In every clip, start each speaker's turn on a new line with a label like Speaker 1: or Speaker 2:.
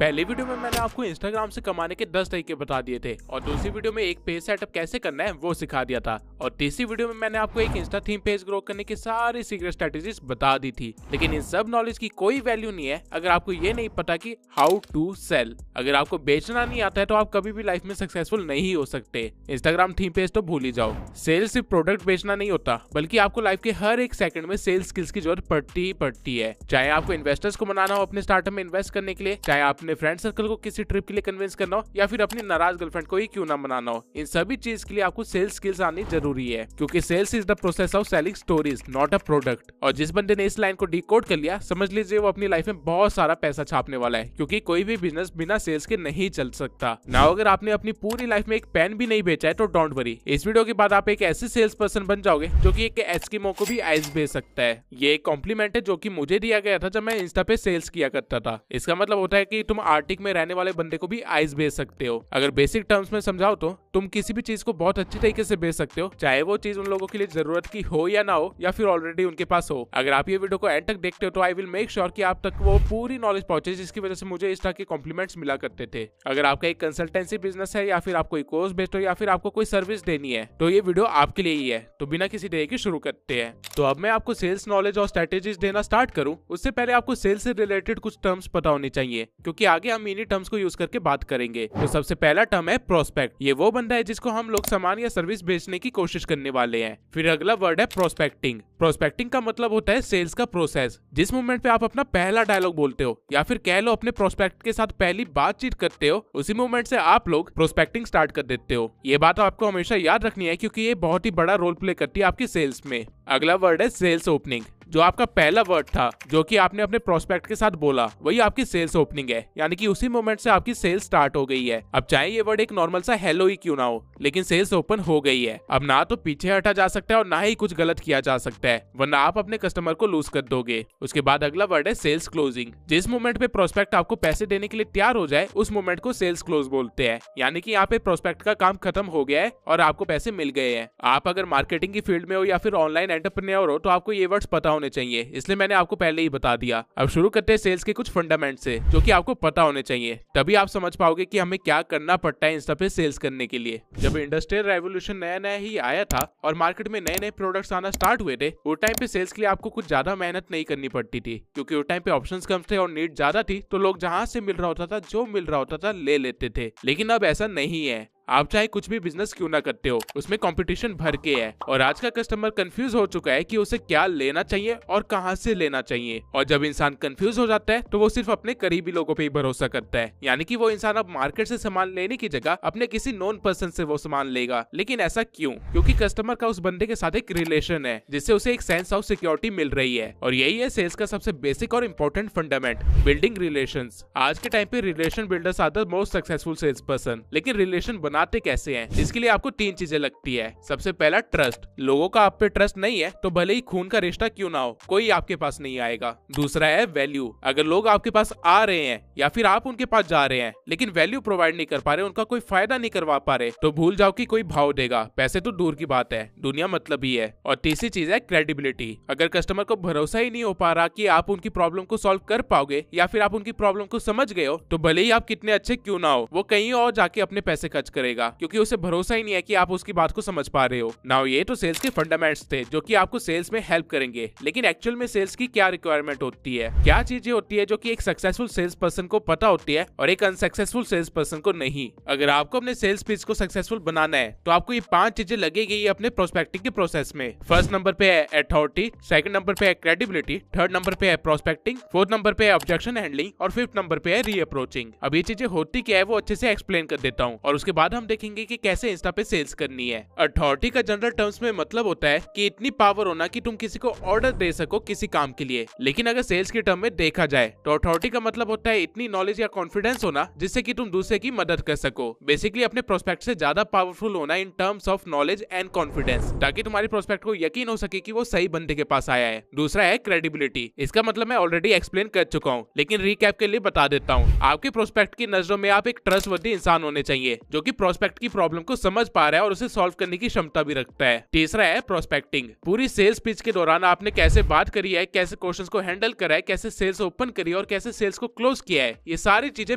Speaker 1: पहले वीडियो में मैंने आपको इंस्टाग्राम से कमाने के 10 तरीके बता दिए थे और दूसरी वीडियो में एक पेज सेटअप कैसे करना है वो सिखा दिया था और तीसरी वीडियो में मैंने आपको एक इंस्टा थीम पेज ग्रो करने की सारी सीक्रेट स्ट्रेटेजीज बता दी थी। लेकिन इन सब नॉलेज की कोई वैल्यू नहीं है अगर आपको ये नहीं पता कि हाउ टू सेल। अगर आपको बेचना नहीं आता है तो आप कभी भी लाइफ में सक्सेसफुल नहीं हो सकते। इंस्टाग्राम थीम पेज तो भूल ही जाओ। सेल्स सिर्फ प्रोडक्ट बेचना नहीं होता बल्कि आपको लाइफ के हर एक सेकंड में सेल्स स्किल्स की जरूरत पड़ती ही पड़ती है। चाहे आपको इन्वेस्टर्स को मनाना हो अपने स्टार्टअप में इन्वेस्ट करने के लिए, चाहे अपने फ्रेंड सर्कल को किसी ट्रिप के लिए कन्विंस करना हो या फिर अपनी नाराज गर्लफ्रेंड को ही क्यों ना मनाना हो, इन सभी चीज के लिए आपको सेल्स स्किल्स आनी जरूरी है। क्योंकि sales is the process of selling stories not a product. और जिस बंदे ने इस लाइन को डिकोड कर लिया समझ लीजिए वो अपनी लाइफ में बहुत सारा पैसा छापने वाला है। क्योंकि कोई भी बिजनेस बिना सेल्स के नहीं चल सकता ना। अगर आपने अपनी पूरी लाइफ में एक पेन भी नहीं बेचा है तो डोंट वरी, इस वीडियो के बाद आप एक ऐसे सेल्स पर्सन बन जाओगे जो कि एक एस्किमो को भी आइस बेच सकता है। ये एक कॉम्प्लीमेंट है जो कि मुझे दिया गया था जब मैं इंस्टा पे सेल्स किया करता था। इसका मतलब होता है कि तुम आर्टिक में रहने वाले बंदे को भी आइस बेच सकते हो। अगर बेसिक टर्म्स में समझाओ तो तुम किसी भी चीज को बहुत अच्छी तरीके से बेच सकते हो, चाहे वो चीज उन लोगों के लिए जरूरत की हो या ना हो या फिर ऑलरेडी उनके पास हो। अगर आप ये वीडियो को एंड तक देखते हो तो आई विल मेक श्योर कि आप तक वो पूरी नॉलेज पहुंचे जिसकी वजह से मुझे इस तरह के कॉम्प्लीमेंट्स मिला करते थे। अगर आपका एक कंसल्टेंसी बिजनेस है या फिर आप कोई कोर्स बेचते हो या फिर आपको कोई सर्विस देनी है तो ये वीडियो आपके लिए ही है। तो बिना किसी देरी के शुरू करते हैं। तो अब मैं आपको सेल्स नॉलेज और स्ट्रेटेजीज देना स्टार्ट करूं उससे पहले आपको सेल्स से रिलेटेड कुछ टर्म्स पता होने चाहिए क्योंकि आगे हम इन्हीं टर्म्स को यूज करके बात करेंगे। तो सबसे पहला टर्म है प्रोस्पेक्ट। ये वो बंदा है जिसको हम लोग सामान या सर्विस बेचने की कोशिश करने वाले हैं। फिर अगला वर्ड है प्रोस्पेक्टिंग। प्रोस्पेक्टिंग का मतलब होता है सेल्स का प्रोसेस। जिस मोमेंट पे आप अपना पहला डायलॉग बोलते हो या फिर कह लो अपने प्रोस्पेक्ट के साथ पहली बातचीत करते हो उसी मोमेंट से आप लोग प्रोस्पेक्टिंग स्टार्ट कर देते हो। ये बात आपको हमेशा याद रखनी है क्योंकि ये बहुत ही बड़ा रोल प्ले करती है आपकी सेल्स में। अगला वर्ड है सेल्स ओपनिंग। जो आपका पहला वर्ड था जो कि आपने अपने प्रोस्पेक्ट के साथ बोला वही आपकी सेल्स ओपनिंग है, यानी कि उसी मोमेंट से आपकी सेल्स स्टार्ट हो गई है। अब चाहे ये वर्ड एक नॉर्मल सा हेलो ही क्यों ना हो लेकिन सेल्स ओपन हो गई है। अब ना तो पीछे हटा जा सकता है और ना ही कुछ गलत किया जा सकता है वरना आप अपने कस्टमर को लूज कर दोगे। उसके बाद अगला वर्ड है सेल्स क्लोजिंग। जिस मोमेंट पे प्रोस्पेक्ट आपको पैसे देने के लिए तैयार हो जाए उस मोमेंट को सेल्स क्लोज बोलते हैं, यानी कि यहाँ पे प्रोस्पेक्ट का काम खत्म हो गया है और आपको पैसे मिल गए हैं। आप अगर मार्केटिंग की फील्ड में हो या फिर ऑनलाइन एंटरप्रेन्योर हो तो आपको ये वर्ड्स पता होने चाहिए, इसलिए मैंने आपको पहले ही बता दिया। अब शुरू करते हैं सेल्स के कुछ फंडामेंट्स से जो कि आपको पता होने चाहिए, तभी आप समझ पाओगे कि हमें क्या करना पड़ता है इंस्टा पे सेल्स करने के लिए। जब इंडस्ट्रियल रेवोल्यूशन नया नया ही आया था और मार्केट में नए नए प्रोडक्ट्स आना स्टार्ट हुए थे वो टाइम पे सेल्स के लिए आपको कुछ ज्यादा मेहनत नहीं करनी पड़ती थी क्योंकि वो टाइम पे ऑप्शंस कम थे और नीड ज्यादा थी तो लोग जहां से मिल रहा होता था जो मिल रहा होता था ले लेते थे। लेकिन अब ऐसा नहीं है। आप चाहे कुछ भी बिजनेस क्यों ना करते हो उसमें कंपटीशन भर के है और आज का कस्टमर कंफ्यूज हो चुका है कि उसे क्या लेना चाहिए और कहां से लेना चाहिए। और जब इंसान कंफ्यूज हो जाता है तो वो सिर्फ अपने करीबी लोगों पे ही भरोसा करता है, यानी कि वो इंसान अब मार्केट से सामान लेने की जगह अपने किसी नॉन पर्सन से वो सामान लेगा। लेकिन ऐसा क्यों? क्योंकि कस्टमर का उस बंदे के साथ एक रिलेशन है जिससे उसे एक सेंस ऑफ सिक्योरिटी मिल रही है और यही है सेल्स का सबसे बेसिक और इम्पोर्टेंट फंडामेंट, बिल्डिंग रिलेशंस। आज के टाइम पे relation builders are the most successful sales person. लेकिन रिलेशन बनाते कैसे हैं? इसके लिए आपको 3 चीजें लगती है। सबसे पहला ट्रस्ट। लोगों का आप पे ट्रस्ट नहीं है तो भले ही खून का रिश्ता क्यों ना हो कोई आपके पास नहीं आएगा। दूसरा है वैल्यू। अगर लोग आपके पास आ रहे हैं या फिर आप उनके पास जा रहे हैं लेकिन वैल्यू प्रोवाइड नहीं कर पा रहे, उनका कोई फायदा नहीं करवा पा रहे तो भूल जाओ कि कोई भाव देगा। पैसे तो दूर की बात है, दुनिया मतलब ही है। और तीसरी चीज है क्रेडिबिलिटी। अगर कस्टमर को भरोसा ही नहीं हो पा रहा कि आप उनकी प्रॉब्लम को सॉल्व कर पाओगे या फिर आप उनकी प्रॉब्लम को समझ गए हो तो भले ही आप कितने अच्छे क्यों ना हो वो कहीं और जाके अपने पैसे खर्च करेगा क्योंकि उसे भरोसा ही नहीं है कि आप उसकी बात को समझ पा रहे हो। नाउ ये तो सेल्स के फंडामेंट्स थे जो कि आपको सेल्स में हेल्प करेंगे। लेकिन एक्चुअल में सेल्स की क्या रिक्वायरमेंट होती है, क्या चीजें होती है जो कि एक सक्सेसफुल सेल्स पर्सन को पता होती है और एक अनसक्सेसफुल सेल्स पर्सन को नहीं। अगर आपको अपने सेल्स पिच को सक्सेसफुल बनाना है तो आपको ये 5 चीजें लगेगी अपने प्रोस्पेक्टिंग के प्रोसेस में। फर्स्ट नंबर पे है अथॉरिटी, सेकंड नंबर पे है क्रेडिबिलिटी, थर्ड नंबर पे है प्रोस्पेक्टिंग, फोर्थ नंबर पे है ऑब्जेक्शन हैंडलिंग और फिफ्थ नंबर पे है रीअप्रोचिंग। अब ये चीजें होती क्या है वो अच्छे से एक्सप्लेन कर देता हूँ और उसके बाद हम देखेंगे कि कैसे इंस्टा पे सेल्स करनी है। अथॉरिटी का जनरल टर्म्स में मतलब होता है कि इतनी पावर होना कि तुम किसी को ऑर्डर दे सको किसी काम के लिए। लेकिन अगर सेल्स के टर्म में देखा जाए तो अथॉरिटी का मतलब होता है इतनी नॉलेज या कॉन्फिडेंस होना जिससे कि तुम दूसरे की मदद कर सको। बेसिकली अपने प्रोस्पेक्ट से ज्यादा पावरफुल होना in terms of knowledge and confidence ताकि तुम्हारे प्रोस्पेक्ट को यकीन हो सके कि वो सही बंदे के पास आया है। दूसरा है क्रेडिबिलिटी। इसका मतलब मैं ऑलरेडी एक्सप्लेन कर चुका हूँ लेकिन रिकैप के लिए बता देता हूँ। आपके प्रोस्पेक्ट की नजरों में आप एक ट्रस्टवर्दी इंसान होने चाहिए जो कि प्रोस्पेक्ट की प्रॉब्लम को समझ पा रहा है और उसे सॉल्व करने की क्षमता भी रखता है। तीसरा है प्रोस्पेक्टिंग। पूरी सेल्स पिच के दौरान आपने कैसे बात करी है, कैसे क्वेश्चंस को हैंडल करा है, कैसे सेल्स ओपन करी और कैसे सेल्स को क्लोज किया है, ये सारी चीजें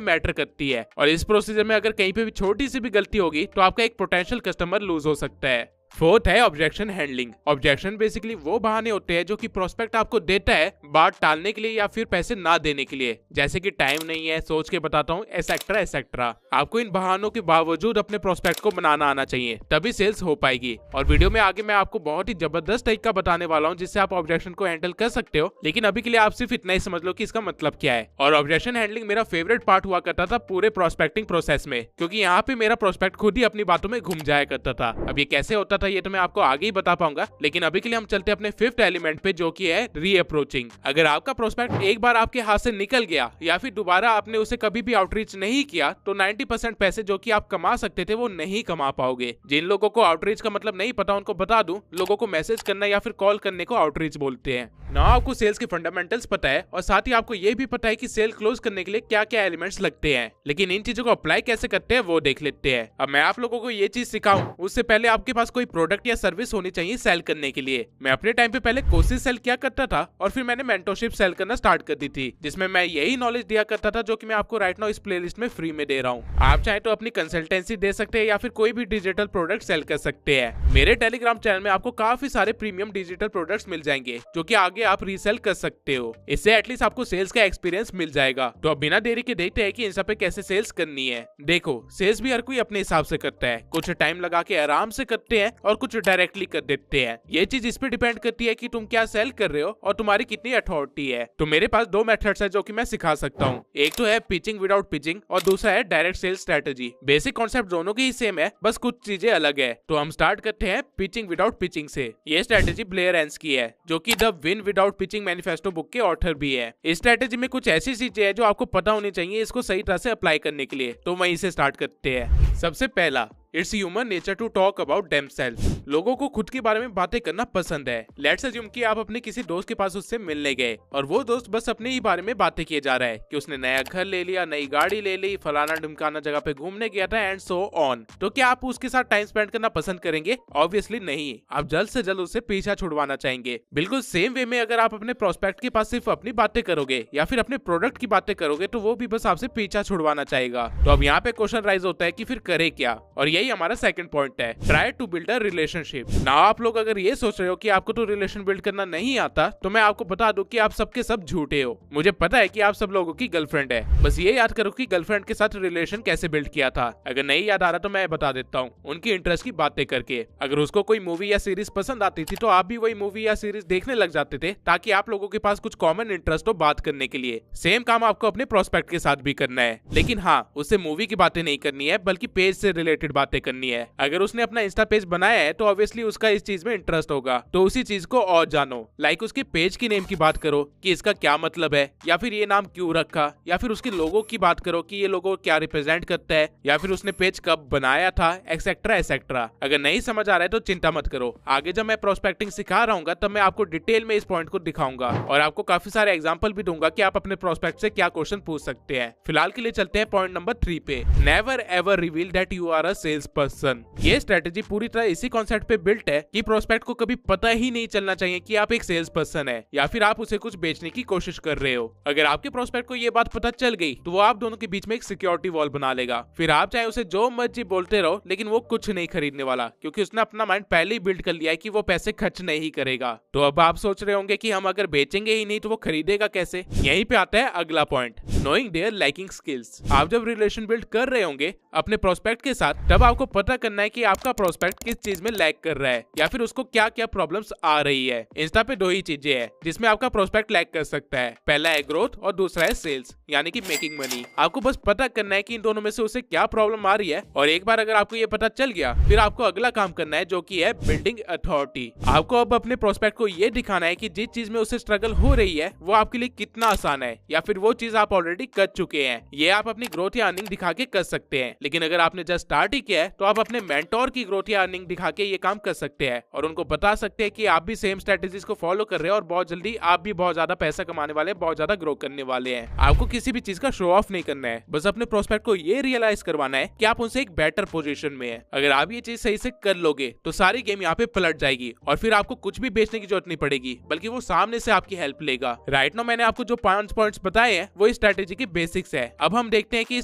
Speaker 1: मैटर करती है। और इस प्रोसीजर में अगर कहीं पे भी छोटी सी भी गलती होगी तो आपका एक पोटेंशियल कस्टमर लूज हो सकता है। फोर्थ है ऑब्जेक्शन हैंडलिंग। ऑब्जेक्शन बेसिकली वो बहाने होते हैं जो कि प्रोस्पेक्ट आपको देता है बात टालने के लिए या फिर पैसे ना देने के लिए, जैसे कि टाइम नहीं है, सोच के बताता हूँ, एसेक्ट्रा एसेक्ट्रा। आपको इन बहानों के बावजूद अपने प्रोस्पेक्ट को बनाना आना चाहिए, तभी सेल्स हो पाएगी। और वीडियो में आगे मैं आपको बहुत ही जबरदस्त तरीका बताने वाला हूँ जिससे आप ऑब्जेक्शन को हैंडल कर सकते हो, लेकिन अभी के लिए आप सिर्फ इतना ही समझ लो कि इसका मतलब क्या है। और ऑब्जेक्शन हैंडलिंग मेरा फेवरेट पार्ट हुआ करता था पूरे प्रोस्पेक्टिंग प्रोसेस में, क्योंकि यहाँ पे मेरा प्रोस्पेक्ट खुद ही अपनी बातों में घूम जाया करता था। अब ये कैसे होता था ये तो मैं आपको आगे ही बता पाऊंगा, लेकिन अभी के लिए हम चलते हैं अपने फिफ्थ एलिमेंट पे जो कि है रीअप्रोचिंग। अगर आपका प्रोस्पेक्ट एक बार आपके हाथ से निकल गया या फिर दोबारा आपने उसे कभी भी आउटरीच नहीं किया तो 90% पैसे जो कि आप कमा सकते थे वो नहीं कमा पाओगे। जिन लोगों को आउटरीच का मतलब नहीं पता उनको बता दूं, लोगों को मैसेज करना या फिर कॉल करने को आउटरीच बोलते हैं। ना आपको सेल्स के फंडामेंटल्स पता है और साथ ही आपको ये भी पता है कि सेल क्लोज करने के लिए क्या क्या एलिमेंट्स लगते हैं, लेकिन इन चीजों को अप्लाई कैसे करते हैं वो देख लेते हैं। अब मैं आप लोगों को ये चीज सिखाऊं उससे पहले आपके पास कोई प्रोडक्ट या सर्विस होनी चाहिए सेल करने के लिए। मैं अपने टाइम पे पहले कोर्सेज सेल किया करता था और फिर मैंने मेंटरशिप सेल करना स्टार्ट कर दी थी, जिसमें मैं यही नॉलेज दिया करता था जो कि मैं आपको राइट नाउ इस प्लेलिस्ट में फ्री में दे रहा हूँ। आप चाहे तो अपनी कंसल्टेंसी दे सकते हैं या फिर कोई भी डिजिटल प्रोडक्ट सेल कर सकते हैं। मेरे टेलीग्राम चैनल में आपको काफी सारे प्रीमियम डिजिटल प्रोडक्ट्स मिल जाएंगे जो कि आगे आप रीसेल कर सकते हो। इससे एटलीस्ट आपको सेल्स का एक्सपीरियंस मिल जाएगा। तो अब बिना देरी के देखते हैं कि इन सब पे कैसे सेल्स करनी है। देखो, सेल्स भी हर कोई अपने हिसाब से करता है, कुछ टाइम लगा के आराम से करते हैं और कुछ डायरेक्टली कर देते हैं। ये चीज इस पे डिपेंड करती है कि तुम क्या सेल कर रहे हो और तुम्हारी कितनी अथॉरिटी है। तो मेरे पास दो मेथड्स है जो कि मैं सिखा सकता हूँ। एक तो है पिचिंग विदाउट पिचिंग और दूसरा है direct sales strategy. Basic concept दोनों की ही सेम है, बस कुछ चीजें अलग है। तो हम स्टार्ट करते हैं पिचिंग विदाउट पिचिंग से। ये स्ट्रेटेजी ब्लेयर एंस की है जो कि the win without pitching manifesto book के ऑथर भी है। इस स्ट्रेटेजी में कुछ ऐसी चीजें हैं जो आपको पता होनी चाहिए इसको सही तरह से अप्लाई करने के लिए। तो वहीं से स्टार्ट करते हैं। सबसे पहला, it's human nature to talk about themselves. लोगों को खुद के बारे में बातें करना पसंद है। लेट्स अज्यूम कि आप अपने किसी दोस्त के पास उससे मिलने गए और वो दोस्त बस अपने ही बारे में बातें किए जा रहा है कि उसने नया घर ले लिया, नई गाड़ी ले ली, फलाना ढिमकाना जगह पे घूमने गया था एंड सो ऑन। तो क्या आप उसके साथ टाइम स्पेंड करना पसंद करेंगे? ऑब्वियसली नहीं। आप जल्द से जल्द उससे पीछा छुड़वाना चाहेंगे। बिल्कुल सेम वे में अगर आप अपने प्रोस्पेक्ट के पास सिर्फ अपनी बातें करोगे या फिर अपने प्रोडक्ट की बातें करोगे तो वो भी बस आपसे पीछा छुड़वाना चाहेगा। तो अब यहाँ पे क्वेश्चन राइज होता है कि फिर करे क्या, और यही हमारा सेकंड पॉइंट है, try to build a relationship. ना आप लोग अगर ये सोच रहे हो कि आपको तो रिलेशन बिल्ड करना नहीं आता, तो मैं आपको बता दूं कि आप सबके सब झूठे हो। मुझे पता है कि आप सब लोगों की गर्लफ्रेंड है, बस ये याद करो कि गर्लफ्रेंड के साथ रिलेशन कैसे बिल्ड किया था। अगर नहीं याद आ रहा तो मैं बता देता हूँ, उनकी इंटरेस्ट की बातें करके। अगर उसको कोई मूवी या सीरीज पसंद आती थी तो आप भी वही मूवी या सीरीज देखने लग जाते थे ताकि आप लोगों के पास कुछ कॉमन इंटरेस्ट हो बात करने के लिए। सेम काम आपको अपने प्रोस्पेक्ट के साथ भी करना है, लेकिन हाँ, उससे मूवी की बातें नहीं करनी है बल्कि पेज से रिलेटेड बातें करनी है। अगर उसने अपना इंस्टा पेज बनाया है तो ऑब्वियसली उसका इस चीज में इंटरेस्ट होगा, तो उसी चीज को और जानो। लाइक उसके पेज की नेम की बात करो कि इसका क्या मतलब है, या फिर ये नाम क्यों रखा, या फिर उसके लोगो की बात करो कि ये लोगो क्या रिप्रेजेंट करता है, या फिर उसने पेज कब बनाया था, एक्सेट्रा एक्सेट्रा। अगर नहीं समझ आ रहा है तो चिंता मत करो, आगे जब मैं प्रोस्पेक्टिंग सिखा रहा हूँ तब मैं आपको डिटेल में इस पॉइंट को दिखाऊंगा और आपको काफी सारे एग्जाम्पल भी दूंगा कि आप अपने प्रोस्पेक्ट से क्या क्वेश्चन पूछ सकते हैं। फिलहाल के लिए चलते हैं पॉइंट नंबर 3 पे, never ever reveal that you are a sales person. ये स्ट्रेटेजी पूरी तरह इसी कॉन्सेप्ट पे बिल्ट है कि प्रोस्पेक्ट को कभी पता ही नहीं चलना चाहिए कि आप एक सेल्स पर्सन है या फिर आप उसे कुछ बेचने की कोशिश कर रहे हो। अगर आपके प्रोस्पेक्ट को ये बात पता चल गई तो वो आप दोनों के बीच में एक सिक्योरिटी वॉल बना लेगा। फिर आप चाहे उसे जो मर्जी बोलते रहो, लेकिन वो कुछ नहीं खरीदने वाला, क्योंकि उसने अपना माइंड पहले ही बिल्ड कर लिया है कि वो पैसे खर्च नहीं करेगा। तो अब आप सोच रहे होंगे कि हम अगर बेचेंगे ही नहीं तो वो खरीदेगा कैसे? यहीं पे आता है अगला point, knowing their liking skills. आप जब रिलेशन बिल्ड कर रहे होंगे अपने प्रोस्पेक्ट के साथ, तब आपको पता करना है कि आपका प्रोस्पेक्ट किस चीज में लैग कर रहा है या फिर उसको क्या क्या प्रॉब्लम्स आ रही है। इंस्टा पे दो ही चीजें हैं जिसमें आपका प्रोस्पेक्ट लैग कर सकता है, पहला है ग्रोथ और दूसरा है सेल्स यानी कि मेकिंग मनी। आपको बस पता करना है कि इन दोनों में से उसे क्या प्रॉब्लम आ रही है, और एक बार अगर आपको ये पता चल गया फिर आपको अगला काम करना है जो कि है बिल्डिंग अथॉरिटी। आपको अब अपने प्रोस्पेक्ट को ये दिखाना है कि जिस चीज में उसे स्ट्रगल हो रही है वो आपके लिए कितना आसान है, या फिर वो चीज आप ऑलरेडी कर चुके हैं। ये आप अपनी ग्रोथ या अर्निंग दिखा के कर सकते हैं, लेकिन अगर आपने जस्ट स्टार्ट ही किया क्या है, तो आप अपने मेंटोर की ग्रोथ या अर्निंग दिखा के ये काम कर सकते हैं और उनको बता सकते हैं कि आप भी सेम स्ट्रेटेजीज को फॉलो कर रहे हैं और बहुत जल्दी आप भी बहुत ज्यादा पैसा कमाने वाले, बहुत ज्यादा ग्रो करने वाले हैं। आपको किसी भी चीज का शो ऑफ नहीं करना है, बस अपने प्रोस्पेक्ट को ये रियलाइज करवाना है कि आप उनसे एक बेटर पोजीशन में है। अगर आप ये चीज सही से कर लोगे तो सारी गेम यहाँ पे पलट जाएगी और फिर आपको कुछ भी बेचने की जरूरत नहीं पड़ेगी, बल्कि वो सामने से आपकी हेल्प लेगा। राइट नाउ मैंने आपको जो 5 पॉइंट्स बताए हैं वो इस स्ट्रेटेजी के बेसिक्स है। अब हम देखते हैं कि इस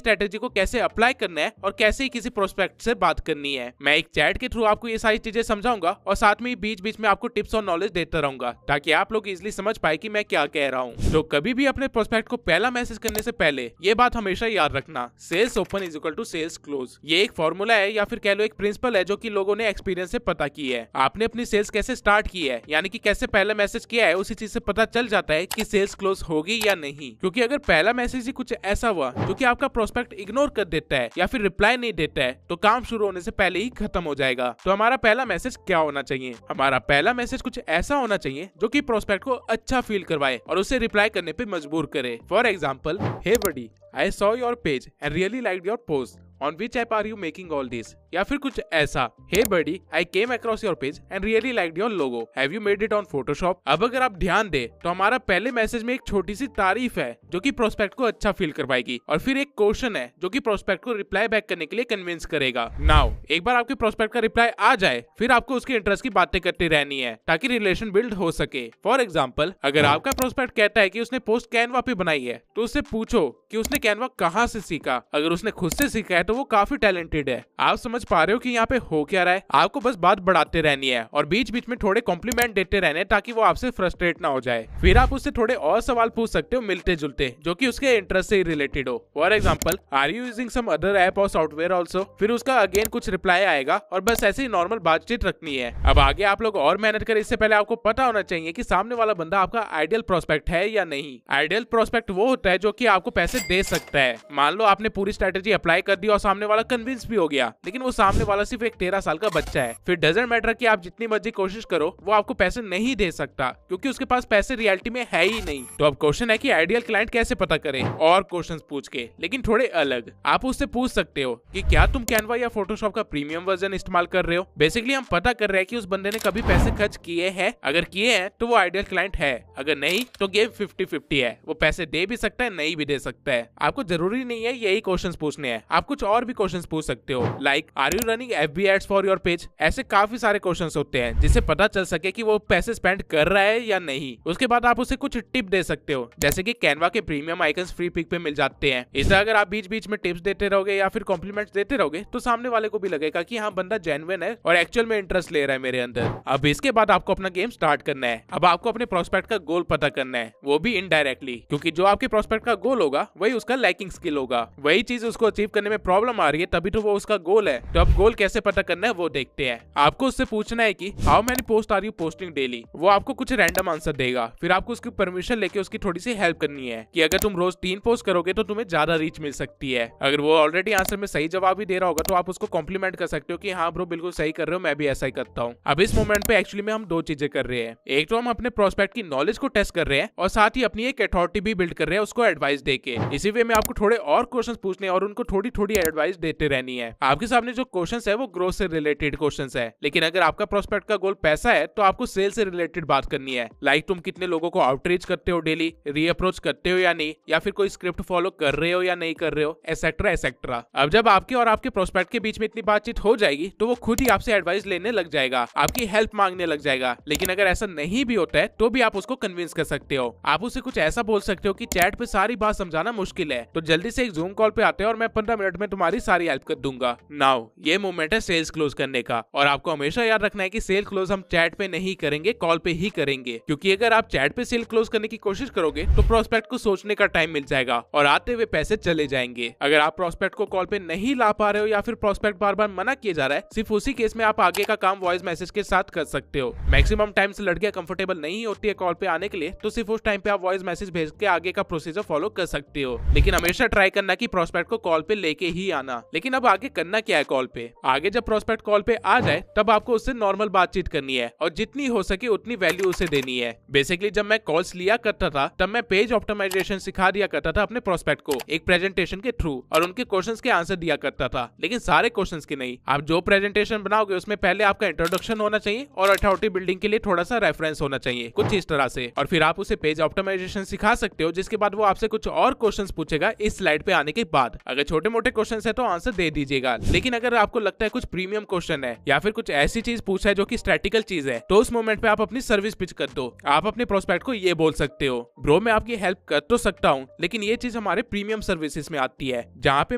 Speaker 1: स्ट्रेटेजी को कैसे अप्लाई करना है और कैसे किसी प्रोस्पेक्ट से बात करनी है। मैं एक चैट के थ्रू आपको ये सारी चीजें समझाऊंगा और साथ में बीच बीच में आपको टिप्स और नॉलेज देता रहूंगा ताकि आप लोग इजिली समझ पाए कि मैं क्या कह रहा हूँ। तो कभी भी अपने प्रोस्पेक्ट को पहला मैसेज करने से पहले ये बात हमेशा याद रखना, sales open is equal to sales close. ये एक फॉर्मूला है या फिर कह लो एक प्रिंसिपल है जो कि लोगों ने एक्सपीरियंस से पता की है। आपने अपनी सेल्स कैसे स्टार्ट की है, यानी कि कैसे पहला मैसेज किया है, उसी चीज से पता चल जाता है कि सेल्स क्लोज होगी या नहीं। क्योंकि अगर पहला मैसेज ही कुछ ऐसा हुआ जो कि आपका प्रोस्पेक्ट इग्नोर कर देता है या फिर रिप्लाई नहीं देता है तो काम शुरू होने से पहले ही खत्म हो जाएगा। तो हमारा पहला मैसेज क्या होना चाहिए? हमारा पहला मैसेज कुछ ऐसा होना चाहिए जो कि प्रोस्पेक्ट को अच्छा फील करवाए और उसे रिप्लाई करने पे मजबूर करे। For example, hey buddy, I saw your page and really liked your post. On which app are you making all this? या फिर कुछ ऐसा, Hey buddy, I came across your page and really liked your logo. Have you made it on Photoshop? अब अगर आप ध्यान दे तो हमारा पहले मैसेज में एक छोटी सी तारीफ है जो कि प्रोस्पेक्ट को अच्छा फील करवाएगी और फिर एक क्वेश्चन है जो कि प्रोस्पेक्ट को रिप्लाई बैक करने के लिए कन्विंस करेगा। नाउ एक बार आपके प्रोस्पेक्ट का रिप्लाई आ जाए फिर आपको उसके इंटरेस्ट की बातें करती रहनी है ताकि रिलेशन बिल्ड हो सके। फॉर एग्जाम्पल, अगर आपका प्रोस्पेक्ट कहता है कि उसने पोस्ट कैनवा पे बनाई है तो उससे पूछो कि उसने कैनवा कहाँ से सीखा। अगर उसने खुद से सीखा है तो वो काफी टैलेंटेड है। आप समझ पा रहे हो कि यहाँ पे हो क्या रहा है? आपको बस बात बढ़ाते रहनी है और बीच बीच में थोड़े कॉम्प्लीमेंट देते रहने हैं ताकि वो आपसे फ्रस्ट्रेट ना हो जाए। फिर आप उससे थोड़े और सवाल पूछ सकते हो मिलते जुलते जो कि उसके इंटरेस्ट से रिलेटेड हो। For example, are you using some other app और सॉफ्टवेयर ऑल्सो? फिर उसका अगेन कुछ रिप्लाई आएगा और बस ऐसे ही नॉर्मल बातचीत रखनी है। अब आगे आप लोग और मेहनत करें इससे पहले आपको पता होना चाहिए कि सामने वाला बंदा आपका आइडियल प्रोस्पेक्ट है या नहीं। आइडियल प्रोस्पेक्ट वो होता है जो कि आपको पैसे दे सकता है। मान लो आपने पूरी स्ट्रेटेजी अप्लाई कर दी और सामने वाला कन्विंस भी हो गया, लेकिन वो सामने वाला सिर्फ एक 13 साल का बच्चा है। फिर डजंट मैटर कि आप जितनी मर्जी कोशिश करो, वो आपको पैसे नहीं दे सकता क्योंकि उसके पास पैसे रियलिटी में है ही नहीं। तो अब क्वेश्चन है कि आइडियल क्लाइंट कैसे पता करें? और क्वेश्चंस पूछ के, लेकिन थोड़े अलग। आप उससे पूछ सकते हो कि क्या तुम कैनवा या फोटोशॉप का प्रीमियम वर्जन इस्तेमाल कर रहे हो? बेसिकली हम पता कर रहे हैं कि उस बंदे ने कभी पैसे खर्च किए हैं। अगर किए हैं तो वो आइडियल क्लाइंट है, अगर नहीं तो गेम 50-50 है। वो पैसे दे भी सकता है, नहीं भी दे सकता है। आपको जरूरी नहीं है यही क्वेश्चंस पूछने हैं, आप कुछ और भी क्वेश्चंस पूछ सकते हो, like are you running FB ads for your page? ऐसे काफी सारे क्वेश्चंस होते हैं जिससे पता चल सके कि वो पैसे स्पेंड कर रहा है या नहीं। उसके बाद आप उसे कुछ टिप दे सकते हो, जैसे कि कैनवा के प्रीमियम आइकन्स फ्री पिक पे मिल जाते हैं। इससे अगर आप बीच बीच में टिप्स देते रहोगे या फिर कॉम्प्लीमेंट्स देते रहोगे तो सामने वाले को भी लगेगा कि हाँ बंदा जेन्युइन है और एक्चुअल में इंटरेस्ट ले रहा है मेरे अंदर। अब इसके बाद आपको अपना गेम स्टार्ट करना है। अब आपको अपने प्रोस्पेक्ट का गोल पता करना है, वो भी इनडायरेक्टली, क्योंकि जो आपके प्रोस्पेक्ट का गोल होगा वही उसका लैकिंग स्किल होगा। वही चीज उसको अचीव करने में प्रॉब्लम आ रही है तभी तो वो उसका गोल है। तो अब गोल कैसे पता करना है वो देखते हैं। आपको उससे पूछना है कि how many post are you posting daily? वो आपको कुछ रैंडम आंसर देगा, फिर आपको उसकी परमिशन लेके उसकी थोड़ी सी हेल्प करनी है कि अगर तुम रोज 3 पोस्ट करोगे तो तुम्हें ज्यादा रीच मिल सकती है। अगर वो ऑलरेडी आंसर में सही जवाब ही दे रहा होगा तो आप उसको कॉम्प्लीमेंट कर सकते हो कि हाँ ब्रो बिल्कुल सही कर रहे हो, मैं भी ऐसा ही करता हूँ। अब इस मोमेंट पे एक्चुअली में हम 2 चीजें कर रहे हैं। एक तो हम अपने प्रोस्पेक्ट की नॉलेज को टेस्ट कर रहे हैं और साथ ही अपनी एक अथॉरिटी भी बिल्ड कर रहे हैं उसको एडवाइस देके। इसी वे में आपको थोड़े और क्वेश्चंस पूछने और उनको थोड़ी थोड़ी एडवाइस देते रहनी है। आपके सामने जो क्वेश्चंस है वो ग्रोथ से रिलेटेड क्वेश्चंस है, लेकिन अगर आपका प्रोस्पेक्ट का गोल पैसा है तो आपको सेल से रिलेटेड बात करनी है, लाइक तुम कितने लोगों को आउटरीच करते हो डेली, रीअप्रोच करते हो या नहीं, या फिर कोई स्क्रिप्ट फॉलो कर रहे हो या नहीं कर रहे हो, एसेट्रा एसेट्रा। अब जब आपके और आपके प्रोस्पेक्ट के बीच में इतनी बातचीत हो जाएगी तो वो खुद ही आपसे एडवाइस लेने लग जाएगा, आपकी हेल्प मांगने लग जाएगा। लेकिन अगर ऐसा नहीं भी होता है तो भी आप उसको कन्विंस कर सकते हो। आप उसे कुछ ऐसा बोल सकते हो कि चैट पे सारी बात समझाना मुश्किल है तो जल्दी से एक जूम कॉल पे आते हैं और मैं 15 मिनट में तुम्हारी सारी हेल्प कर दूंगा। नाउ ये मोमेंट है सेल्स क्लोज करने का, और आपको हमेशा याद रखना है कि सेल क्लोज हम चैट पे नहीं करेंगे, कॉल पे ही करेंगे। क्योंकि अगर आप चैट पे सेल क्लोज करने की कोशिश करोगे तो प्रोस्पेक्ट को सोचने का टाइम मिल जाएगा और आते हुए पैसे चले जाएंगे। अगर आप प्रोस्पेक्ट को कॉल पे नहीं ला पा रहे हो या फिर प्रोस्पेक्ट बार बार मना किया जा रहा है, सिर्फ उसी केस में आप आगे का काम वॉइस मैसेज के साथ कर सकते हो। मैक्सिमम टाइम से लड़कियां कंफर्टेबल नहीं होती है कॉल पे आने के लिए, तो सिर्फ उस टाइम पे आप वॉइस मैसेज भेज के आगे का प्रोसीजर फॉलो कर सकते हो। लेकिन हमेशा ट्राई करना कि प्रोस्पेक्ट को कॉल पे लेके ही ही आना। लेकिन अब आगे करना क्या है कॉल पे? आगे जब प्रोस्पेक्ट कॉल पे आ जाए तब आपको उससे नॉर्मल बातचीत करनी है और जितनी हो सके उतनी वैल्यू उसे देनी है। बेसिकली जब मैं कॉल्स लिया करता था तब मैं पेज ऑप्टिमाइजेशन सिखा दिया करता था अपने प्रोस्पेक्ट को एक प्रेजेंटेशन के थ्रू और उनके क्वेश्चंस के आंसर दिया करता था, लेकिन सारे क्वेश्चंस के नहीं। आप जो प्रेजेंटेशन बनाओगे उसमें पहले आपका इंट्रोडक्शन होना चाहिए और अथॉरिटी बिल्डिंग के लिए थोड़ा सा रेफरेंस होना चाहिए, कुछ इस तरह से। और फिर आप उसे पेज ऑप्टिमाइजेशन सिखा सकते हो, जिसके बाद वो आपसे कुछ और क्वेश्चंस पूछेगा इस स्लाइड पे आने के बाद। अगर छोटे मोटे क्वेश्चंस है तो आंसर दे दीजिएगा, लेकिन अगर आपको लगता है कुछ प्रीमियम क्वेश्चन है या फिर कुछ ऐसी चीज पूछा है जो कि स्ट्रेटिकल चीज है, तो उस मोमेंट पे आप अपनी सर्विस पिच कर दो। आप अपने प्रोस्पेक्ट को ये बोल सकते हो, ब्रो मैं आपकी हेल्प कर तो सकता हूँ, लेकिन ये चीज हमारे प्रीमियम सर्विसेज में आती है, जहाँ पे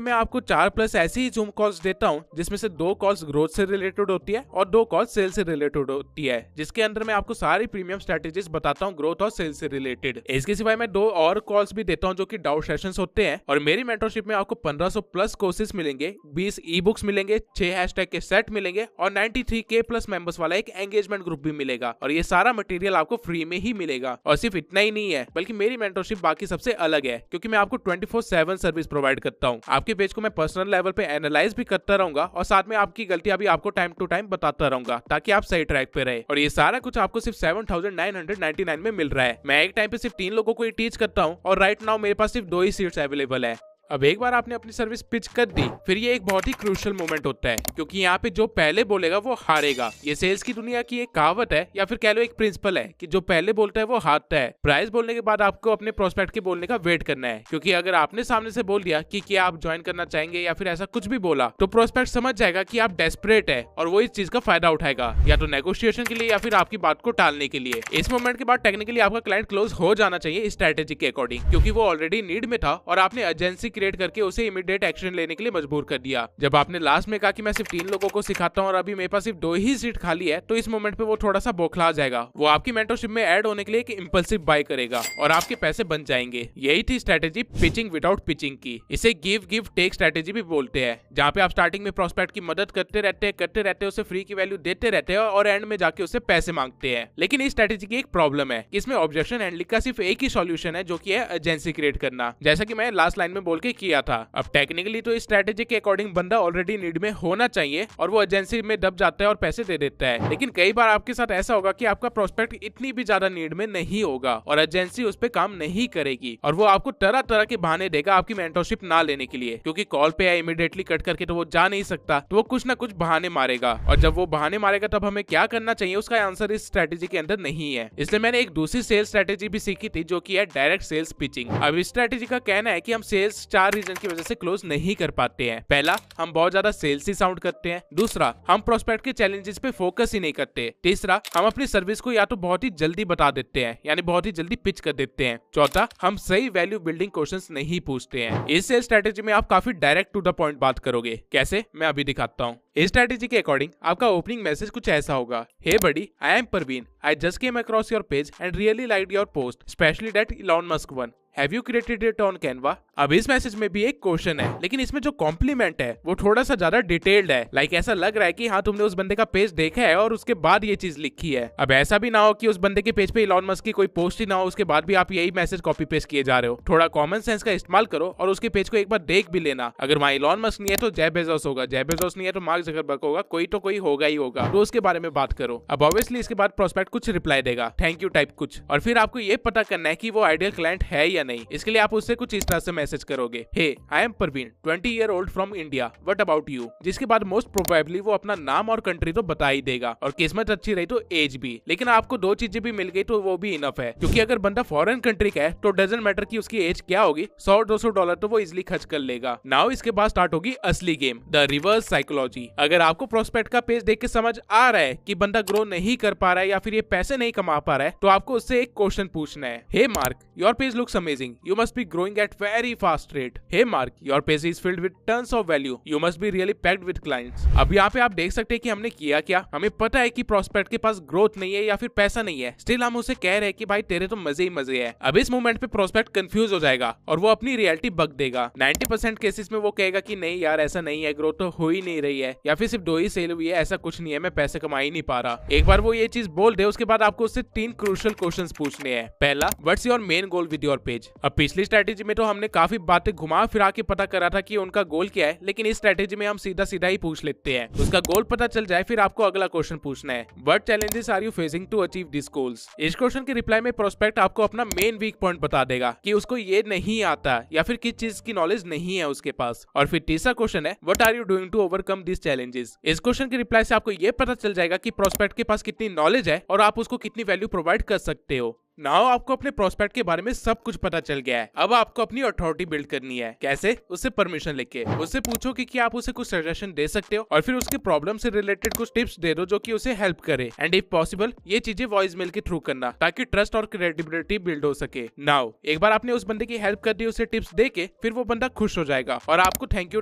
Speaker 1: मैं आपको 4+ ऐसी ही जूम कॉल्स देता हूँ जिसमें से 2 कॉल्स ग्रोथ से रिलेटेड होती है और 2 कॉल्स सेल से रिलेटेड होती है, जिसके अंदर मैं आपको सारी प्रीमियम स्ट्रेटेजीज बताता हूँ ग्रोथ और सेल से रिलेटेड। इसके सिवाय मैं 2 और कॉल्स भी देता हूँ जो कि डाउट सेशंस होते हैं। और मेरी मेंटरशिप में आपको 1500+ कोर्सेज मिलेंगे, 20 ई बुक्स मिलेंगे, 6 हैशटैग के सेट मिलेंगे और 93K+ मेंबर्स वाला एक एंगेजमेंट ग्रुप भी मिलेगा। और ये सारा मटेरियल आपको फ्री में ही मिलेगा। और सिर्फ इतना ही नहीं है, बल्कि मेरी मेंटरशिप बाकी सबसे अलग है, क्योंकि मैं आपको 24/7 सर्विस प्रोवाइड करता हूँ। आपके पेज को मैं पर्सनल लेवल पे एनालाइज भी करता रहूंगा और साथ में आपकी गलतियां भी आपको टाइम टू टाइम बताता रहूंगा, ताकि आप सही ट्रैक पे रहे। और ये सारा कुछ आपको सिर्फ 7,999 में मिल रहा है। मैं एक टाइम पे सिर्फ 3 लोगों को ही टीच करता हूँ और राइट नाउ मेरे पास सिर्फ 2 ही सीट्स अवेलेबल है। अब एक बार आपने अपनी सर्विस पिच कर दी, फिर ये एक बहुत ही क्रूशियल मोमेंट होता है, क्योंकि यहाँ पे जो पहले बोलेगा वो हारेगा। ये सेल्स की दुनिया की एक कहावत है या फिर कह लो एक प्रिंसिपल है कि जो पहले बोलता है वो हारता है। प्राइस बोलने के बाद आपको अपने प्रोस्पेक्ट के बोलने का वेट करना है, क्योंकि अगर आपने सामने से बोल दिया कि क्या आप ज्वाइन करना चाहेंगे या फिर ऐसा कुछ भी बोला, तो प्रोस्पेक्ट समझ जाएगा कि आप डेस्परेट है और वो इस चीज का फायदा उठाएगा, या तो नेगोशिएशन के लिए या फिर आपकी बात को टालने के लिए। इस मोमेंट के बाद टेक्निकली आपका क्लाइंट क्लोज हो जाना चाहिए इस स्ट्रेटेजी के अकॉर्डिंग, क्योंकि वो ऑलरेडी नीड में था और आपने एजेंसी क्रिएट करके उसे इमीडिएट एक्शन लेने के लिए मजबूर कर दिया। जब आपने लास्ट में कहा कि मैं सिर्फ 3 लोगों को सिखाता हूं और अभी मेरे पास सिर्फ 2 ही सीट खाली है, तो इस मोमेंट पे वो थोड़ा सा बौखला जाएगा। वो आपकी मेंटरशिप में ऐड होने के लिए एक इंपल्सिव बाय करेगा और आपके पैसे बन जाएंगे। यही थी स्ट्रेटेजी पिचिंग विदाउट पिचिंग की। इसे गिव टेक स्ट्रेटेजी भी बोलते हैं, जहाँ पे आप स्टार्टिंग में प्रोस्पेक्ट की मदद करते रहते उसे फ्री की वैल्यू देते रहते हैं और एंड में जाके उससे पैसे मांगते हैं। लेकिन इस स्ट्रेटेजी की एक प्रॉब्लम है, इसमें ऑब्जेक्शन हैंडलिंग का सिर्फ एक ही सॉल्यूशन है, जो कि है एजेंसी क्रिएट करना, जैसा कि मैं लास्ट लाइन में बोल के किया था। अब टेक्निकली तो इस स्ट्रेटेजी के अकॉर्डिंग बंदा ऑलरेडी नीड में होना चाहिए और वो एजेंसी में दब जाता है और पैसे दे देता है। लेकिन कई बार आपके साथ ऐसा होगा कि आपका प्रोस्पेक्ट इतनी भी ज्यादा नीड में नहीं होगा और एजेंसी उस पर काम नहीं करेगी और वो आपको तरह तरह के बहाने देगा आपकी मेंटरशिप ना लेने के लिए, क्योंकि कॉल पे है इमीडिएटली कट करके तो वो जा नहीं सकता, तो वो कुछ ना कुछ बहाने मारेगा। और जब वो बहाने मारेगा तब हमें क्या करना चाहिए, उसका आंसर इस स्ट्रेटेजी के अंदर नहीं है। इसलिए मैंने एक दूसरी सेल्स स्ट्रेटेजी भी सीखी थी, जो कि है डायरेक्ट सेल्स पिचिंग। अब इस स्ट्रेटेजी का कहना है कि हम सेल्स 4 रीजन की वजह से क्लोज नहीं कर पाते हैं। पहला, हम बहुत ज्यादा सेल्सी साउंड करते हैं। दूसरा, हम प्रोस्पेक्ट के चैलेंजेस पे फोकस ही नहीं करते। तीसरा, हम अपनी सर्विस को या तो बहुत ही जल्दी बता देते हैं, यानी बहुत ही जल्दी पिच कर देते हैं। चौथा, हम सही वैल्यू बिल्डिंग क्वेश्चंस नहीं पूछते हैं। इस सेल्स स्ट्रेटेजी में आप काफी डायरेक्ट टू द पॉइंट बात करोगे। कैसे, मैं अभी दिखाता हूँ। इस स्ट्रेटेजी के अकॉर्डिंग आपका ओपनिंग मैसेज कुछ ऐसा होगा: hey buddy, I am Parveen, I just came across your page and really liked your post, specially that Elon Musk one. Have you created it on Canva? अब इस मैसेज में भी एक क्वेश्चन है, लेकिन इसमें जो कॉम्प्लीमेंट है वो थोड़ा सा ज्यादा डिटेल्ड है। लाइक ऐसा लग रहा है कि हाँ, तुमने उस बंदे का पेज देखा है और उसके बाद ये चीज लिखी है। अब ऐसा भी ना हो कि उस बंदे के पेज पे इलॉन मस्क की कोई पोस्ट ही ना हो, उसके बाद भी आप यही मैसेज कॉपी पेस्ट किए जा रहे हो। थोड़ा कॉमन सेंस का इस्तेमाल करो और उसके पेज को एक बार देख भी लेना। अगर वहाँ इलॉन मस्क नहीं है तो जेफ बेजोस होगा, जेफ बेजोस नहीं है तो मार्क जकरबर्ग होगा, कोई तो कोई होगा ही होगा, तो उसके बारे में बात करो। अब ऑब्वियसली इसके बाद प्रोस्पेक्ट कुछ रिप्लाई देगा, थैंक यू टाइप कुछ, और फिर आपको ये पता करना है कि वो आइडियल क्लाइंट है या नहीं। इसके लिए आप उससे कुछ इस तरह से मैसेज करोगे: hey, I am Parveen, 20 year old from India, what about you? जिसके बाद मोस्ट प्रोबेबली वो अपना नाम और कंट्री तो बता ही देगा, और किस्मत अच्छी रही तो एज भी। लेकिन आपको 2 चीजें भी मिल गई तो वो भी इनफ है, क्योंकि अगर बंदा फॉरेन कंट्री का है तो डजंट मैटर कि उसकी एज क्या होगी, $100-200 तो वो इजिली खर्च कर लेगा। नाउ इसके बाद स्टार्ट होगी असली गेम, द रिवर्स साइकोलॉजी। अगर आपको प्रोस्पेक्ट का पेज देख के समझ आ रहा है कि बंदा ग्रो नहीं कर पा रहा है या फिर ये पैसे नहीं कमा पा रहा है, तो आपको उससे एक क्वेश्चन पूछना है: hey Mark, your page looks amazing, you must be growing at very fast rate. Hey Mark, your page is filled with tons of value. You must be really packed with clients. अब यहाँ पे आप देख सकते हैं कि हमने किया क्या। हमें पता है कि प्रोस्पेक्ट के पास ग्रोथ नहीं है या फिर पैसा नहीं है, स्टिल हम उसे कह रहे हैं कि भाई तेरे तो मजे ही मजे है। अब इस मोमेंट पे प्रोस्पेक्ट कंफ्यूज हो जाएगा और वो अपनी रियलिटी बक देगा। 90% केसेस में वो कहेगा कि नहीं यार, ऐसा नहीं है, ग्रोथ तो हो ही नहीं रही है, या फिर सिर्फ 2 ही सेल हुई है, ऐसा कुछ नहीं है, मैं पैसे कमा ही नहीं पा रहा। एक बार वो ये चीज बोल दे, उसके बाद आपको उससे 3 क्रूशियल क्वेश्चंस पूछने हैं। पहला, what's your main goal with your page? Page. अब पिछली स्ट्रेटेजी में तो हमने काफी बातें घुमा फिरा के पता करा था कि उनका गोल क्या है, लेकिन इस स्ट्रेटेजी में हम सीधा सीधा ही पूछ लेते हैं। उसका गोल पता चल जाए फिर आपको अगला क्वेश्चन पूछना है, what challenges are you facing to achieve this goals. इस क्वेश्चन के रिप्लाई में प्रोस्पेक्ट आपको अपना मेन वीक पॉइंट बता देगा कि उसको ये नहीं आता या फिर किस चीज की नॉलेज नहीं है उसके पास। और फिर तीसरा क्वेश्चन है, what are you doing to overcome this challenges. इस क्वेश्चन के रिप्लाई से आपको ये पता चल जाएगा कि प्रोस्पेक्ट के पास कितनी नॉलेज है और आप उसको कितनी वैल्यू प्रोवाइड कर सकते हो। नाउ आपको अपने प्रोस्पेक्ट के बारे में सब कुछ पता चल गया है। अब आपको अपनी अथॉरिटी बिल्ड करनी है। कैसे? उससे परमिशन लेके उससे पूछो कि आप उसे कुछ सजेशन दे सकते हो और फिर उसके प्रॉब्लम से रिलेटेड कुछ टिप्स दे दो जो कि उसे हेल्प करे। एंड इफ पॉसिबल ये चीजें वॉइस मेल के थ्रू करना ताकि ट्रस्ट और क्रेडिबिलिटी बिल्ड हो सके। नाउ एक बार आपने उस बंदे की हेल्प कर दी, उसे टिप्स दे के, फिर वो बंदा खुश हो जाएगा और आपको थैंक यू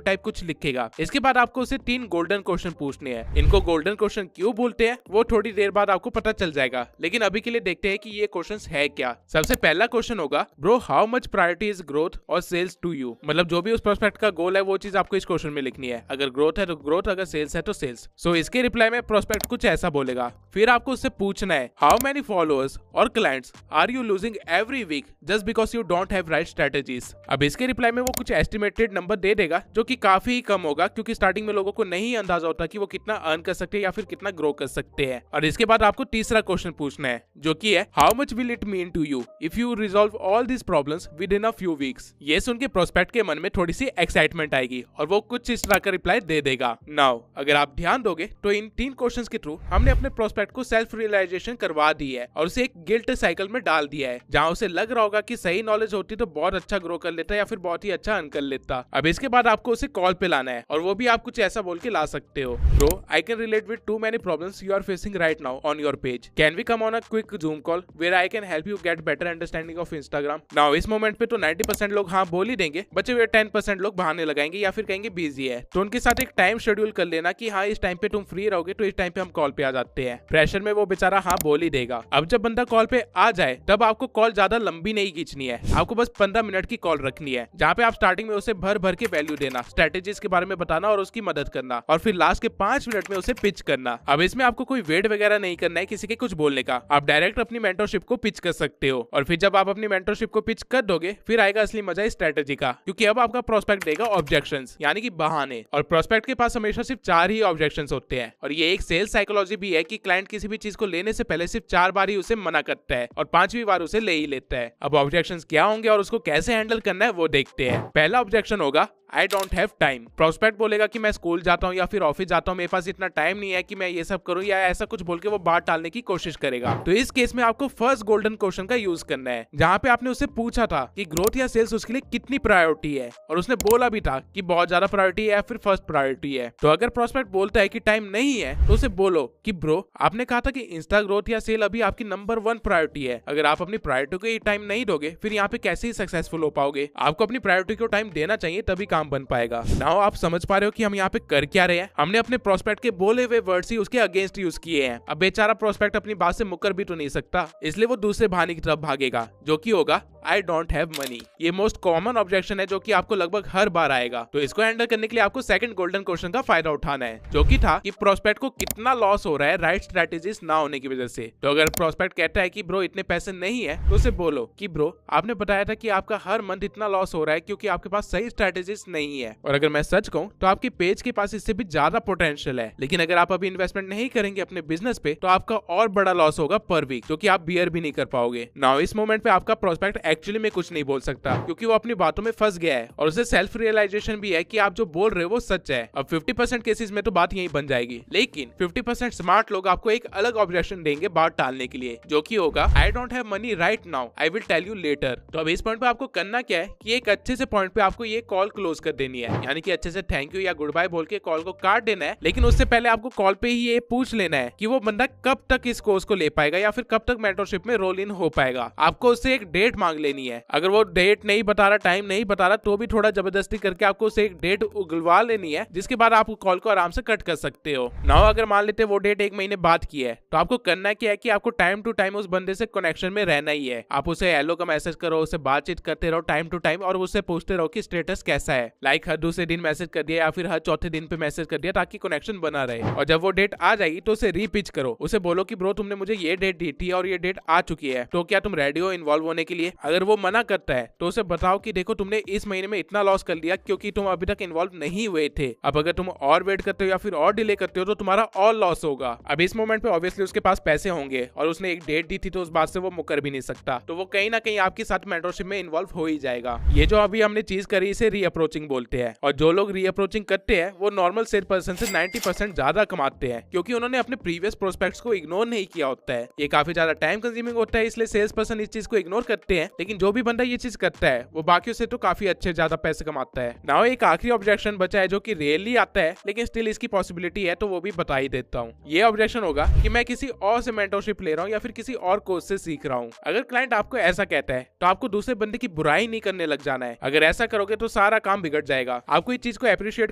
Speaker 1: टाइप कुछ लिखेगा। इसके बाद आपको उसे 3 गोल्डन क्वेश्चन पूछने हैं। इनको गोल्डन क्वेश्चन क्यों बोलते हैं वो थोड़ी देर बाद आपको पता चल जाएगा, लेकिन अभी के लिए देखते हैं कि ये क्वेश्चन है क्या। सबसे पहला क्वेश्चन होगा, bro how much priority is growth और सेल्स टू यू। मतलब जो भी उस प्रोस्पेक्ट का गोल है वो चीज आपको इस क्वेश्चन में लिखनी है। अगर ग्रोथ है तो ग्रोथ, अगर सेल्स है तो सेल्स। सो इसके रिप्लाई में प्रोस्पेक्ट कुछ ऐसा बोलेगा। फिर आपको उससे पूछना है, हाउ मेनी फॉलोअर्स और clients are you losing every week just because you don't have right strategies. अब इसके रिप्लाई में वो कुछ एस्टिमेटेड नंबर दे देगा जो कि काफी कम होगा, क्योंकि स्टार्टिंग में लोगों को नहीं अंदाजा होता कि वो कितना अर्न कर सकते हैं या फिर कितना ग्रो कर सकते हैं। और इसके बाद आपको तीसरा क्वेश्चन पूछना है जो कि है, how much will it mean to you if you resolve all this problems within a few weeks. ये सुन के प्रोस्पेक्ट के मन में थोड़ी सी एक्साइटमेंट आएगी और वो कुछ इस तरह का रिप्लाई दे देगा। नाउ अगर आप ध्यान दोगे तो इन 3 क्वेश्चंस के थ्रू हमने अपने प्रोस्पेक्ट को सेल्फ रियलाइजेशन करवा दी है और उसे एक गिल्ट साइकिल में डाल दिया है, जहां उसे लग रहा होगा कि सही नॉलेज होती तो बहुत अच्छा ग्रो कर लेता या फिर बहुत ही अच्छा अर्न कर लेता। अब इसके बाद आपको उसे कॉल पे लाना है और वो भी आप कुछ ऐसा बोल के ला सकते हो, bro I can relate with too many problems you are facing right now on your page, can we come on a quick Zoom call where I can help you get better understanding of Instagram. Now इस moment पे तो 90% लोग हाँ बोल ही देंगे, बचे हुए 10% लोग बहाने लगाएंगे या फिर कहेंगे बिजी है। तो उनके साथ एक टाइम शेड्यूल कर लेना कि हाँ इस टाइम पे तुम फ्री रहोगे तो इस टाइम पे हम कॉल पे आ जाते हैं। प्रेशर में वो बेचारा हाँ बोल ही देगा। अब जब बंदा कॉल पे आ जाए तब आपको कॉल ज्यादा लंबी नहीं खींचनी है, आपको बस 15 मिनट की कॉल रखनी है, जहाँ पे आप स्टार्टिंग में उसे भर भर के वैल्यू देना, स्ट्रेटेजीज के बारे में बताना और उसकी मदद करना, और फिर लास्ट के 5 मिनट में उसे पिच करना। अब इसमें आपको कोई वेट वगैरह नहीं करना है किसी के कुछ बोलने का, आप डायरेक्ट अपनी मेंटरशिप को पिच कर सकते हो। और फिर जब आप अपनी मेंटरशिप को पिच कर दोगे फिर आएगा असली मजा इस स्ट्रेटेजी का, क्योंकि अब आपका प्रोस्पेक्ट देगा ऑब्जेक्शंस यानी कि बहाने, और प्रोस्पेक्ट के पास हमेशा सिर्फ 4 ही ऑब्जेक्शंस होते हैं। और ये एक सेल्स साइकोलॉजी भी है कि क्लाइंट किसी भी चीज को लेने से पहले सिर्फ 4 बार ही उसे मना करता है और 5वीं बार उसे ले ही लेता है। अब ऑब्जेक्शंस क्या होंगे और उसको कैसे हैंडल करना है वो देखते हैं। पहला ऑब्जेक्शन होगा, I don't have time. Prospect बोलेगा कि मैं स्कूल जाता हूँ या फिर ऑफिस जाता हूँ, मेरे पास इतना टाइम नहीं है कि मैं ये सब करूँ, या ऐसा कुछ बोल के वो बात टालने की कोशिश करेगा। तो इस केस में आपको फर्स्ट गोल्डन क्वेश्चन का यूज करना है, जहाँ पे आपने उससे पूछा था कि ग्रोथ या सेल्स उसके लिए कितनी प्रायोरिटी है, और उसने बोला भी था कि बहुत ज्यादा प्रायोरिटी है या फिर फर्स्ट प्रायोरिटी है। तो अगर प्रोस्पेक्ट बोलता है कि टाइम नहीं है तो उसे बोलो कि ब्रो आपने कहा था कि इंस्टा ग्रोथ या सेल अभी आपकी नंबर 1 प्रायोरिटी है, अगर आप अपनी प्रायोरिटी को ही टाइम नहीं दोगे फिर यहाँ पे कैसे ही सक्सेसफुल हो पाओगे। आपको अपनी प्रायोरिटी को टाइम देना चाहिए तभी काम बन पाएगा। नाउ आप समझ पा रहे हो कि हम यहाँ पे कर क्या रहे हैं। हमने अपने प्रोस्पेक्ट के बोले हुए वर्ड्स ही उसके अगेंस्ट यूज किए हैं। अब बेचारा प्रोस्पेक्ट अपनी बात से मुकर भी तो नहीं सकता, इसलिए वो दूसरे बहाने की तरफ भागेगा जो कि होगा आई डोंट हैव मनी। ये मोस्ट कॉमन ऑब्जेक्शन है जो कि आपको लगभग हर बार आएगा। तो इसको हैंडल करने के लिए आपको सेकंड गोल्डन क्वेश्चन का फायदा उठाना है, जो कि था कि प्रोस्पेक्ट को कितना लॉस हो रहा है राइट स्ट्रेटेजीज ना होने की वजह से। तो अगर प्रोस्पेक्ट कहता है कि ब्रो इतने पैसे नहीं है तो उसे बोलो कि ब्रो आपने बताया था कि आपका हर मंथ इतना लॉस हो रहा है क्योंकि आपके पास सही स्ट्रेटेजीज नहीं है, और अगर मैं सच कहूं तो आपकी पेज के पास इससे भी ज्यादा पोटेंशियल है, लेकिन अगर आप अभी इन्वेस्टमेंट नहीं करेंगे अपने बिजनेस पे तो आपका और बड़ा लॉस होगा पर वीक, जो कि आप बियर भी नहीं कर पाओगे। नाउ इस मोमेंट पे आपका प्रोस्पेक्ट एक्चुअली में कुछ नहीं बोल सकता क्योंकि वो अपनी बातों में फंस गया है, और उसे सेल्फ रियलाइजेशन भी है कि आप जो बोल रहे हो वो सच है। अब 50% केसेस में तो बात यही बन जाएगी, लेकिन 50% स्मार्ट लोग आपको एक अलग ऑब्जेक्शन देंगे बात टालने के लिए, जो कि होगा I don't have money right now, I will tell you later. तो अब इस पॉइंट पे आपको करना क्या है कि एक अच्छे से पॉइंट पे आपको ये कॉल क्लोज कर देनी है, यानी कि अच्छे से थैंक यू या गुड बाय बोल के कॉल को काट देना है। लेकिन उससे पहले आपको कॉल पे ही ये पूछ लेना है कि वो बंदा कब तक इस कोर्स को ले पाएगा या फिर कब तक मेंटरशिप में रोल इन हो पाएगा। आपको उससे एक डेट मांग लेनी है। अगर वो डेट नहीं बता रहा, टाइम नहीं बता रहा, तो भी थोड़ा जबरदस्ती करके आपको उसे एक डेट उगलवा लेनी है, जिसके बाद आप कॉल को आराम से कट कर सकते हो। नाउ अगर मान लेते वो डेट 1 महीने बाद की है तो आपको करना क्या है कि आपको टाइम टू टाइम उस बंदे से कनेक्शन में रहना ही है। आप उसे हेलो का मैसेज करो, उसे बातचीत करते रहो टाइम टू टाइम, और उससे पूछते रहो कि स्टेटस कैसा है। है, लाइक हर दूसरे दिन मैसेज कर दिया या फिर हर चौथे दिन पे मैसेज कर दिया ताकि कनेक्शन बना रहे। और जब वो डेट आ जाएगी तो उसे रीपिच करो, उसे बोलो कि ब्रो तुमने मुझे ये डेट दी थी और ये डेट आ चुकी है, तो क्या तुम रेडी हो इन्वॉल्व होने के लिए। अगर वो मना करता है तो उसे बताओ कि देखो तुमने इस महीने में इतना लॉस कर लिया क्योंकि तुम अभी तक इन्वॉल्व नहीं हुए थे, अब अगर तुम और वेट करते हो या फिर और डिले करते हो तो तुम्हारा और लॉस होगा। अब इस मोमेंट पे ऑब्वियसली उसके पास पैसे होंगे और उसने एक डेट दी थी तो उस बात से वो मुकर भी नहीं सकता, तो वो कहीं ना कहीं आपके साथ मेंटरशिप में इन्वॉल्व हो ही जाएगा। ये जो अभी हमने चीज करी इसे रीअप्रोचिंग बोलते हैं, और जो लोग रीअप्रोचिंग करते हैं वो नॉर्मल सेल पर्सन से 90% ज्यादा कमाते हैं क्योंकि उन्होंने अपने प्रीवियस प्रोस्पेक्ट्स को इग्नोर नहीं किया होता है। ये काफी ज्यादा टाइम कंज्यूमिंग होता है, इसलिए सेल्स पर्सन इस चीज को इग्नोर करते हैं, लेकिन जो भी बंदा ये चीज करता है वो बाकियों से तो काफी अच्छे ज्यादा पैसे कमाता है। नाउ एक आखिरी ऑब्जेक्शन बचा है जो कि रेयरली आता है लेकिन स्टिल इसकी पॉसिबिलिटी है, तो वो भी बता ही देता हूँ। ये ऑब्जेक्शन होगा कि मैं किसी और से मेंटरशिप ले रहा हूँ या फिर किसी और कोर्स से सीख रहा हूँ। अगर क्लाइंट आपको ऐसा कहता है तो आपको दूसरे बंदे की बुराई नहीं करने लग जाना है। अगर ऐसा करोगे तो सारा काम बिगड़ जाएगा। आपको इस चीज को अप्रिशिएट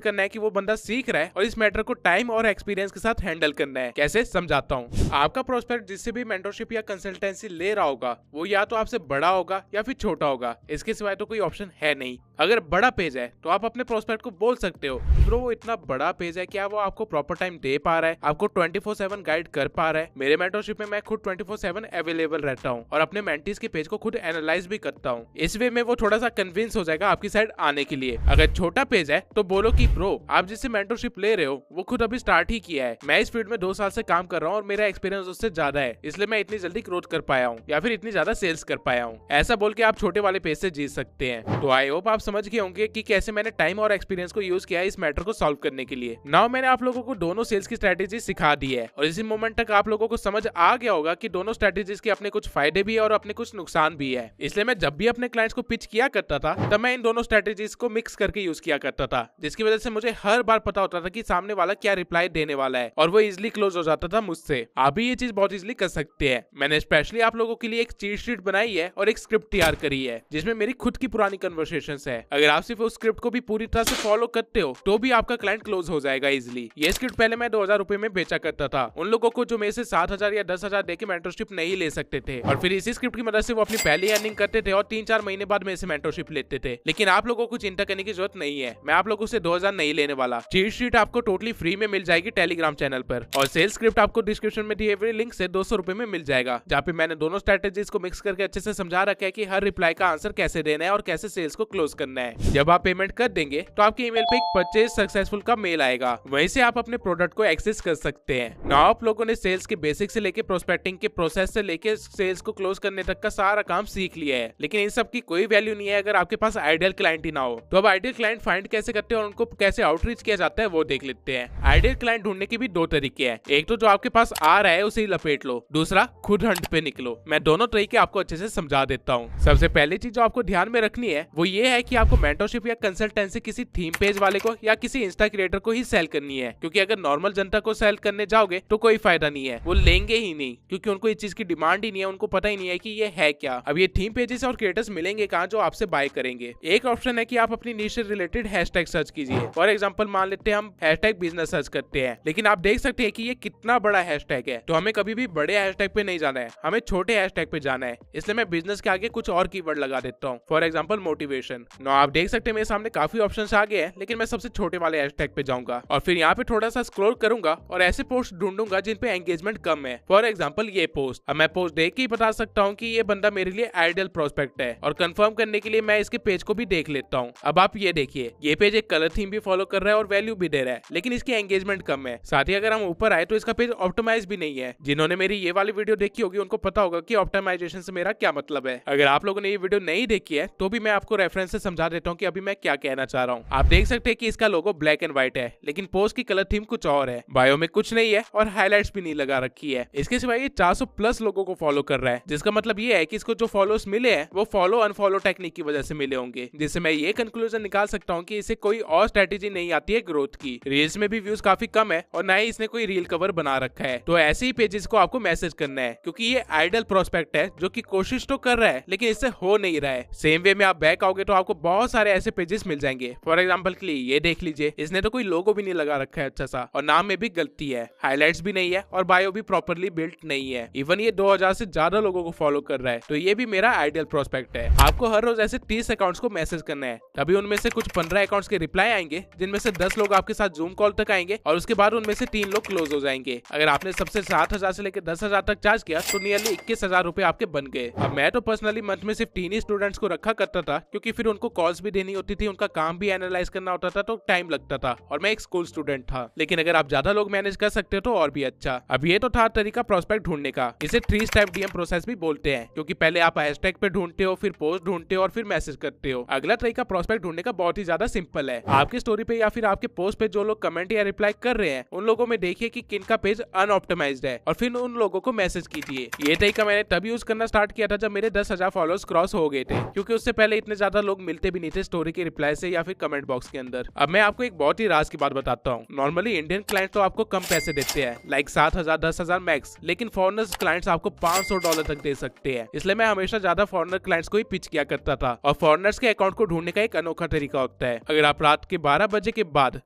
Speaker 1: करना है कि वो बंदा सीख रहा है और इस मैटर को टाइम और एक्सपीरियंस के साथ हैंडल करना है। कैसे समझाता हूँ। आपका प्रोस्पेक्ट जिससे भी मेंटरशिप या कंसल्टेंसी ले रहा होगा वो या तो आपसे बड़ा होगा या फिर छोटा होगा, इसके सिवाय तो कोई ऑप्शन है नहीं। अगर बड़ा पेज है तो आप अपने प्रोस्पेक्ट को बोल सकते हो ब्रो वो इतना बड़ा पेज है, क्या वो आपको प्रॉपर टाइम दे पा रहा है, आपको 24/7 गाइड कर पा रहा है। मेरे मेंटरशिप में मैं खुद 24/7 अवेलेबल रहता हूँ और अपने मेंटीज के पेज को खुद एनालाइज भी करता हूँ। इस वे में वो थोड़ा सा कन्विंस हो जाएगा आपकी साइड आने के लिए। अगर छोटा पेज है तो बोलो कि ब्रो आप जिससे मेंटरशिप ले रहे हो वो खुद अभी स्टार्ट ही किया है, मैं इस फील्ड में 2 साल से काम कर रहा हूँ और मेरा एक्सपीरियंस उससे ज्यादा है, इसलिए मैं इतनी जल्दी ग्रोथ कर पाया हूँ या फिर इतनी ज्यादा सेल्स कर पाया हूँ। ऐसा बोल के आप छोटे वाले पेज से जीत सकते हैं। तो आई होप आप समझ गए होंगे कि कैसे मैंने टाइम और एक्सपीरियंस को यूज किया है इस मैटर को सॉल्व करने के लिए। नाउ मैंने आप लोगों को दोनों सेल्स की स्ट्रेटेजी सिखा दी है और इसी मोमेंट तक आप लोगों को समझ आ गया होगा कि दोनों स्ट्रेटेजीज के अपने कुछ फायदे भी है और अपने कुछ नुकसान भी है। इसलिए मैं जब भी अपने क्लाइंट्स को पिच किया करता था तब मैं इन दोनों स्ट्रेटेजीज को मिक्स करके यूज किया करता था, जिसकी वजह से मुझे हर बार पता होता था कि सामने वाला क्या रिप्लाई देने वाला है और वो इजिली क्लोज हो जाता था मुझसे। आप भी ये चीज बहुत इजिली कर सकते हैं। मैंने स्पेशली आप लोगों के लिए एक चीट शीट बनाई है और एक स्क्रिप्ट तैयार करी है जिसमें मेरी खुद की पुरानी कन्वर्सेशंस है। अगर आप सिर्फ उस स्क्रिप्ट को भी पूरी तरह से फॉलो करते हो तो भी आपका क्लाइंट क्लोज हो जाएगा इजिली। ये स्क्रिप्ट पहले मैं 2000 रुपए में बेचा करता था उन लोगों को जो मेरे से 7000 या 10,000 देके मेंटरशिप नहीं ले सकते थे, और फिर इसी स्क्रिप्ट की मदद से वो अपनी पहली अर्निंग करते थे और 3-4 महीने बाद मेरे से मेंटरशिप लेते थे। लेकिन आप लोगों को चिंता करने की जरूरत नहीं है, मैं आप लोगों से 2000 नहीं लेने वाला। चीट शीट आपको टोटली फ्री में मिल जाएगी टेलीग्राम चैनल पर, और सेल्स स्क्रिप्ट आपको डिस्क्रिप्शन में दिए हुए लिंक से 200 रुपए में मिल जाएगा, जहाँ पे मैंने दोनों स्ट्रेटेजीज को मिक्स करके अच्छे से समझा रखा है कि हर रिप्लाई का आंसर कैसे देना है और कैसे सेल्स को क्लोज करना है। जब आप पेमेंट कर देंगे तो आपके ईमेल पे एक परचेज सक्सेसफुल का मेल आएगा, वहीं से आप अपने प्रोडक्ट को एक्सेस कर सकते हैं। नाउ आप लोगों ने सेल्स के बेसिक से लेके प्रोस्पेक्टिंग के प्रोसेस से लेके सेल्स को क्लोज करने तक का सारा काम सीख लिया है, लेकिन इन सब की कोई वैल्यू नहीं है अगर आपके पास आइडियल क्लाइंट ही ना हो। तो अब आइडियल क्लाइंट फाइंड कैसे करते हैं और उनको कैसे आउटरीच किया जाता है वो देख लेते हैं। आइडियल क्लाइंट ढूंढने के भी 2 तरीके हैं, एक तो जो आपके पास आ रहा है उसे ही लपेट लो, दूसरा खुद हंट पे निकलो। मैं दोनों तरीके आपको अच्छे से समझा देता हूँ। सबसे पहली चीज जो आपको ध्यान में रखनी है वो ये है कि आपको मेंटरशिप या कंसल्टेंसी किसी थीम पेज वाले को या किसी इंस्टा क्रिएटर को ही सेल करनी है, क्योंकि अगर नॉर्मल जनता को सेल करने जाओगे तो कोई फायदा नहीं है, वो लेंगे ही नहीं क्योंकि उनको इस चीज की डिमांड ही नहीं है, उनको पता ही नहीं है कि ये है क्या। अब ये थीम पेजेस और क्रिएटर्स मिलेंगे कहाँ जो आपसे बाय करेंगे। एक ऑप्शन है कि आप अपनी नीश से रिलेटेड हैशटैग सर्च कीजिए। फॉर एग्जांपल मान लेते हैं हम हैशटैग बिजनेस सर्च करते हैं, लेकिन आप देख सकते हैं कि ये कितना बड़ा हैशटैग है, तो हमें कभी भी बड़े हैशटैग पे नहीं जाना है, हमें छोटे हैशटैग पे जाना है। इसलिए मैं बिजनेस के आगे कुछ और कीवर्ड लगा देता हूँ, फॉर एग्जाम्पल मोटिवेशन। नो आप देख सकते हैं मेरे सामने काफी ऑप्शंस आ गए हैं, लेकिन मैं सबसे छोटे वाले हैशटैग पे जाऊंगा और फिर यहाँ पे थोड़ा सा स्क्रॉल करूंगा और ऐसे पोस्ट ढूंढूंगा जिन पे एंगेजमेंट कम है। फॉर एग्जांपल ये पोस्ट, अब मैं पोस्ट देख के ही बता सकता हूँ कि ये बंदा मेरे लिए आइडियल प्रोस्पेक्ट है, और कंफर्म करने के लिए मैं इसके पेज को भी देख लेता हूँ। अब आप ये देखिए, ये पेज एक कलर थीम भी फॉलो कर रहा है और वैल्यू भी दे रहा है, लेकिन इसकी एंगेजमेंट कम है। साथ ही अगर हम ऊपर आए तो इसका पेज ऑप्टिमाइज भी नहीं है। जिन्होंने मेरी ये वाली वीडियो देखी होगी उनको पता होगा कि ऑप्टिमाइजेशन से मेरा क्या मतलब है। अगर आप लोगों ने ये वीडियो नहीं देखी है तो भी मैं आपको रेफरेंस से समझा देता हूँ कि अभी मैं क्या कहना चाह रहा हूँ। आप देख सकते हैं कि इसका लोगो ब्लैक एंड व्हाइट है, लेकिन पोस्ट की कलर थीम कुछ और है, बायो में कुछ नहीं है और हाईलाइट्स भी नहीं लगा रखी है। इसके सिवाय ये 400+ लोगों को फॉलो कर रहा है, जिसका मतलब ये है कि इसको जो फॉलोअर्स मिले हैं वो फॉलो अनफॉलो टेक्निक की वजह से मिले होंगे, जिससे मैं ये कंक्लूजन निकाल सकता हूँ कि इसे कोई और स्ट्रेटेजी नहीं आती है ग्रोथ की। रील्स में भी व्यूज काफी कम है और ना ही इसने कोई रील कवर बना रखा है। तो ऐसे ही पेजेस को आपको मैसेज करना है, क्योंकि ये आइडियल प्रोस्पेक्ट है जो कि कोशिश तो कर रहा है लेकिन इससे हो नहीं रहा है। सेम वे में आप बैक आओगे तो आपको बहुत सारे ऐसे पेजेस मिल जाएंगे। फॉर एग्जाम्पल के लिए ये देख लीजिए, इसने तो कोई लोगो भी नहीं लगा रखा है अच्छा सा, और नाम में भी गलती है, हाईलाइट्स भी नहीं है और बायो भी प्रॉपर्ली बिल्ट नहीं है। इवन ये 2000 से ज्यादा लोगों को फॉलो कर रहा है, तो ये भी मेरा आइडियल प्रोस्पेक्ट है। आपको हर रोज ऐसे 30 अकाउंट्स को मैसेज करना है, तभी उनमें से कुछ 15 अकाउंट्स के रिप्लाई आएंगे, जिनमें से 10 लोग आपके साथ जूम कॉल तक आएंगे और उसके बाद उनमें से 3 लोग क्लोज हो जाएंगे। अगर आपने सबसे 7,000 से लेकर 10,000 तक चार्ज किया तो नियरली 21,000 रुपए आपके बन गए। अब मैं तो पर्सनली मंथ में सिर्फ 3 ही स्टूडेंट्स को रखा करता था, क्योंकि फिर उनको कॉल्स भी देनी होती थी, उनका काम भी एनालाइज करना होता था, तो टाइम लगता था और मैं एक स्कूल स्टूडेंट था। लेकिन अगर आप ज्यादा लोग मैनेज कर सकते हो तो और भी अच्छा। अब ये तो था तरीका प्रोस्पेक्ट ढूंढने का। इसे 3 स्टेप डीएम प्रोसेस भी बोलते हैं, क्योंकि पहले आप हैशटैग पे ढूंढते हो, फिर पोस्ट ढूंढते हो और फिर मैसेज करते हो। अगला तरीका प्रोस्पेक्ट ढूंढने का बहुत ही ज्यादा सिंपल है। आपकी स्टोरी पे या फिर आपके पोस्ट पे जो लोग कमेंट या रिप्लाई कर रहे हैं, उन लोगों में देखिए कि किनका पेज अनऑप्टिमाइज्ड है और फिर उन लोगों को मैसेज कीजिए। ये तरीका मैंने तब यूज करना स्टार्ट किया था जब मेरे 10,000 फॉलोअर्स क्रॉस हो गए थे, क्योंकि उससे पहले इतने ज्यादा लोग मिलते भी नहीं थे स्टोरी के रिप्लाई से या फिर कमेंट बॉक्स के अंदर। अब मैं आपको एक बहुत ही राज की बात बताता हूँ। नॉर्मली इंडियन क्लाइंट तो आपको कम पैसे देते हैं, लाइक 7,000 10,000 मैक्स, लेकिन फॉरेनर्स क्लाइंट्स आपको $500 तक दे सकते हैं। इसलिए मैं हमेशा ज्यादा फॉरेनर क्लाइंट्स को ही पिच किया करता था। और फॉरेनर्स के अकाउंट को ढूंढने का एक अनोखा तरीका होता है। अगर आप रात के 12 बजे के बाद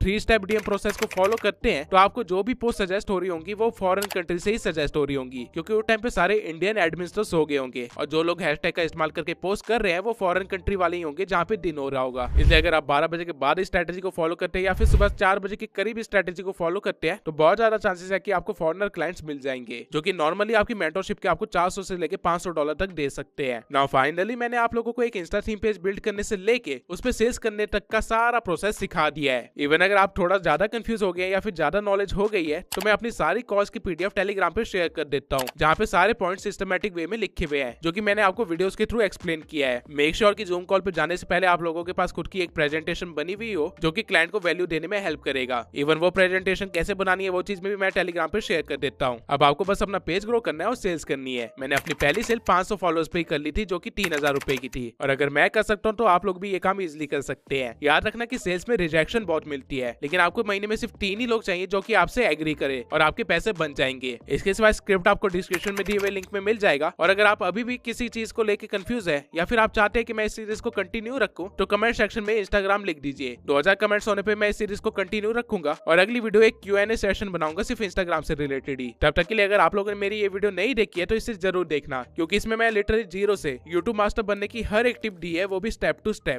Speaker 1: 3 स्टेप डीएम प्रोसेस को फॉलो करते हैं तो आपको जो भी पोस्ट सजेस्ट हो रही होंगी वो फॉरेन कंट्री से ही सजेस्ट हो रही होंगी, क्योंकि उस टाइम पे सारे इंडियन एडमिन्स तो सो गए होंगे और जो लोग हैशटैग का इस्तेमाल करके पोस्ट कर रहे हैं वो फॉरेन कंट्री वाले ही होंगे जहाँ पे दिन हो रहा होगा। इसलिए अगर आप 12 बजे के बाद इस स्ट्रेटेजी को फॉलो करते हैं या फिर सुबह 4 बजे के करीब इस स्ट्रेटेजी को फॉलो करते हैं तो बहुत ज्यादा चांसेस है कि आपको फॉरेनर क्लाइंट्स मिल जाएंगे, जो कि नॉर्मली आपकी मेंटरशिप के आपको $400 से लेके $500 तक दे सकते हैं। नाउ फाइनली मैंने आप लोगों को एक इंस्टा थीम पेज बिल्ड करने से लेके उस पे सेल्स करने तक का सारा प्रोसेस सिखा दिया है। इवन अगर आप थोड़ा ज्यादा कंफ्यूज हो गए या फिर ज्यादा नॉलेज हो गई है तो मैं अपनी सारी कॉल्स की पीडीएफ टेलीग्राम पे शेयर कर देता हूँ, जहाँ पे सारे पॉइंट सिस्टमैटिक वे में लिखे हुए हैं, जो कि मैंने आपको वीडियोस के थ्रू एक्सप्लेन किया है। मेक श्योर कि जूम कॉल पे जाने से पहले आप लोगों के पास खुद की एक प्रेजेंटेशन बनी हुई हो, जो कि क्लाइंट को वैल्यू देने में हेल्प करेगा। इवन वो प्रेजेंटेशन कैसे बनानी है वो चीज में भी मैं टेलीग्राम पे शेयर कर देता हूँ। अब आपको बस अपना पेज ग्रो करना है और सेल्स करनी है। मैंने अपनी पहली सेल 500 फॉलोअर्स पे ही कर ली थी, जो कि 3,000 रुपए की थी, और अगर मैं कर सकता हूँ तो आप लोग भी ये काम इजिली कर सकते हैं। याद रखना कि सेल्स में रिजेक्शन बहुत मिलती है, लेकिन आपको महीने में सिर्फ 3 ही लोग चाहिए जो कि आपसे एग्री करे और आपके पैसे बन जाएंगे। इसके सिवाय स्क्रिप्ट आपको डिस्क्रिप्शन में दिए हुए लिंक में मिल जाएगा। और अगर आप अभी भी किसी चीज को लेके कंफ्यूज है या फिर आप चाहते हैं कि मैं इस सीरीज को कंटिन्यू रखूं तो कमेंट सेक्शन में इंस्टाग्राम लिख दीजिए। 2000 कमेंट्स होने पे मैं इस सीरीज को कंटिन्यू रखूंगा और अगली वीडियो एक Q&A सेशन बनाऊंगा सिर्फ इंस्टाग्राम से रिलेटेड ही। तब तक के लिए अगर आप लोगों ने मेरी ये वीडियो नहीं देखी है तो इसे जरूर देखना, क्योंकि इसमें मैं लिटरली 0 से यूट्यूब मास्टर बनने की हर एक टिप दी है, वो भी स्टेप टू स्टेप।